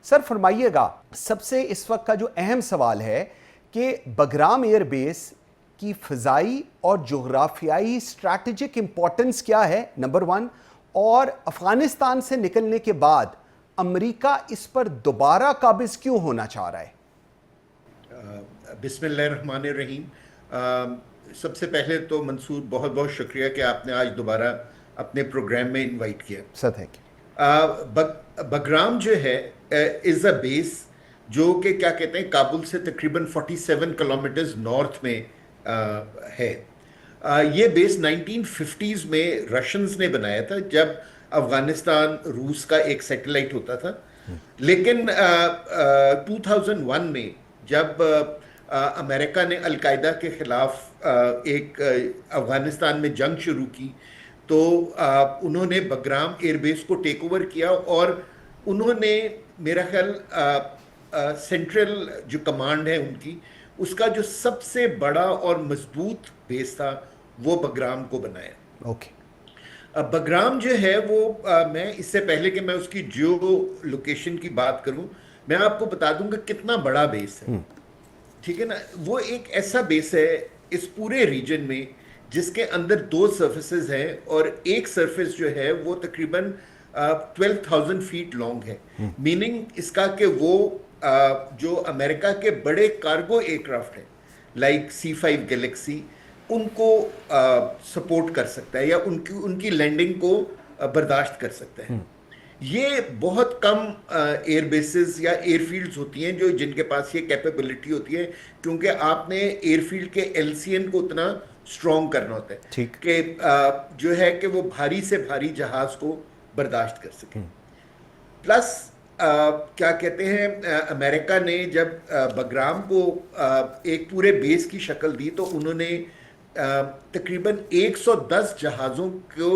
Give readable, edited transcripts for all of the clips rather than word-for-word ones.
Sir फरमाइएगा, सबसे इस वक्त का जो अहम सवाल है कि बगराम एयरबेस की फ़िज़ाई और जोग्राफियाई स्ट्रैटेजिक इम्पोर्टेंस क्या है, नंबर वन, और अफ़गानिस्तान से निकलने के बाद अमेरिका इस पर दोबारा काबिज़ क्यों होना चाह रहा है? बिस्मिल्लाहिर्रहमानिर्रहीम। सबसे पहले तो मंसूर बहुत बहुत शुक्रिया कि आपने आज दोबारा अपने प्रोग्राम में इनवाइट किया। Sir thank you. बगराम जो है इज़ अ बेस जो कि क्या कहते हैं काबुल से तकरीबन 47 किलोमीटर्स नॉर्थ में है। ये बेस 1950s में रशियंस ने बनाया था जब अफगानिस्तान रूस का एक सैटेलाइट होता था। लेकिन 2001 में जब अमेरिका ने अलकायदा के खिलाफ एक अफगानिस्तान में जंग शुरू की तो उन्होंने बगराम एयरबेस को टेक ओवर किया और उन्होंने मेरा ख्याल सेंट्रल जो कमांड है उनकी उसका जो सबसे बड़ा और मजबूत बेस था वो बगराम को बनाया। ओके। बगराम जो है वो मैं इससे पहले कि मैं उसकी जियो लोकेशन की बात करूं मैं आपको बता दूंगा कितना बड़ा बेस है। ठीक है ना, वो एक ऐसा बेस है इस पूरे रीजन में जिसके अंदर दो सर्फेसेस हैं और एक सर्फेस जो है वो तकरीबन 12,000 फीट लॉन्ग है। मीनिंग इसका कि वो जो अमेरिका के बड़े कार्गो एयरक्राफ्ट हैं लाइक C5 गैलेक्सी उनको सपोर्ट कर सकता है या उनकी लैंडिंग को बर्दाश्त कर सकता है। ये बहुत कम एयरबेसेस या एयरफील्ड्स होती हैं जो जिनके पास ये कैपेबिलिटी होती है क्योंकि आपने एयरफील्ड के LCN को उतना स्ट्रॉन्ग करना होता है कि जो है कि वो भारी से भारी जहाज को बर्दाश्त कर सके। प्लस क्या कहते हैं अमेरिका ने जब बगराम को एक पूरे बेस की शक्ल दी तो उन्होंने तकरीबन 110 जहाज़ों को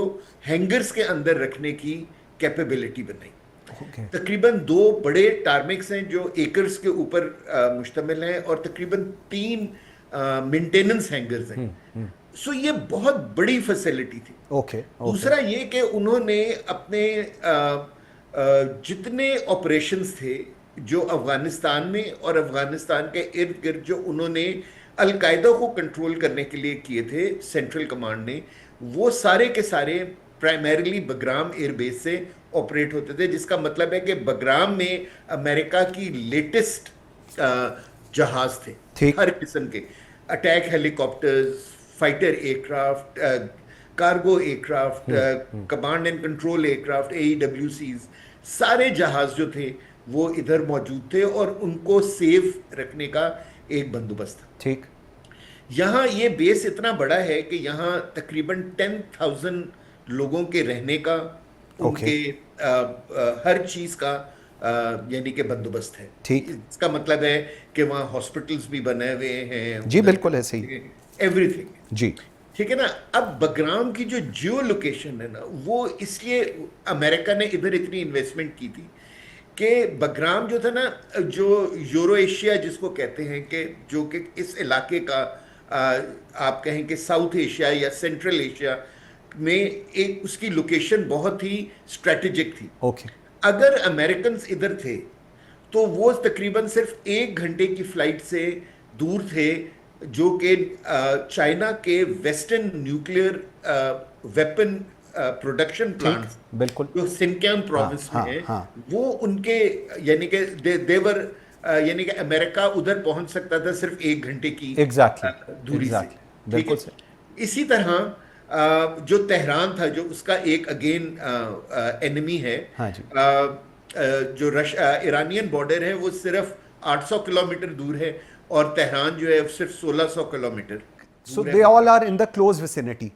हैंगर्स के अंदर रखने की कैपेबिलिटी बनाई। तकरीबन 2 बड़े टार्मिक्स हैं जो एकर्स के ऊपर मुश्तमिल हैं और तकरीबन 3 मेंटेनेंस हैंगर्स हैं। सो ये बहुत बड़ी फैसिलिटी थी। दूसरा ये कि उन्होंने अपने जितने ऑपरेशंस थे जो अफगानिस्तान में और अफगानिस्तान के इर्द गिर्द जो उन्होंने अलकायदा को कंट्रोल करने के लिए किए थे सेंट्रल कमांड ने, वो सारे के सारे प्राइमरीली बगराम एयरबेस से ऑपरेट होते थे। जिसका मतलब है कि बगराम में अमेरिका की लेटेस्ट जहाज थे हर किस्म के, attack helicopters, fighter aircraft, cargo aircraft, command and control aircraft, AEWCs, सारे जहाज जो थे वो इधर मौजूद थे और उनको सेफ रखने का एक बंदोबस्त था। ठीक। यहाँ ये बेस इतना बड़ा है कि यहाँ तकरीबन 10,000 लोगों के रहने का उनके हर चीज का यानी कि बंदोबस्त है। ठीक। इसका मतलब है कि वहाँ हॉस्पिटल्स भी बने हुए हैं। जी बिल्कुल ऐसे ही, एवरीथिंग जी। ठीक है ना। अब बगराम की जो जियो लोकेशन है ना वो इसलिए अमेरिका ने इधर इतनी इन्वेस्टमेंट की थी कि बगराम जो था ना, जो यूरो एशिया जिसको कहते हैं कि जो कि इस इलाके का आप कहें कि साउथ एशिया या सेंट्रल एशिया में एक उसकी लोकेशन बहुत ही स्ट्रेटेजिक थी। अगर अमेरिकन इधर थे तो वो तकरीबन सिर्फ 1 घंटे की फ्लाइट से दूर थे जो कि चाइना के western nuclear weapon production plants बिल्कुल जो सिनकियांग प्रोविंस में है वो उनके यानी कि देवर यानी कि अमेरिका उधर पहुंच सकता था सिर्फ 1 घंटे की दूरी से। बिल्कुल। इसी तरह जो तेहरान था जो उसका एक अगेन एनिमी है, जो ईरानियन बॉर्डर है वो सिर्फ 800 किलोमीटर दूर है और तेहरान जो है सिर्फ 1600 kilometre. So they all are in the close vicinity.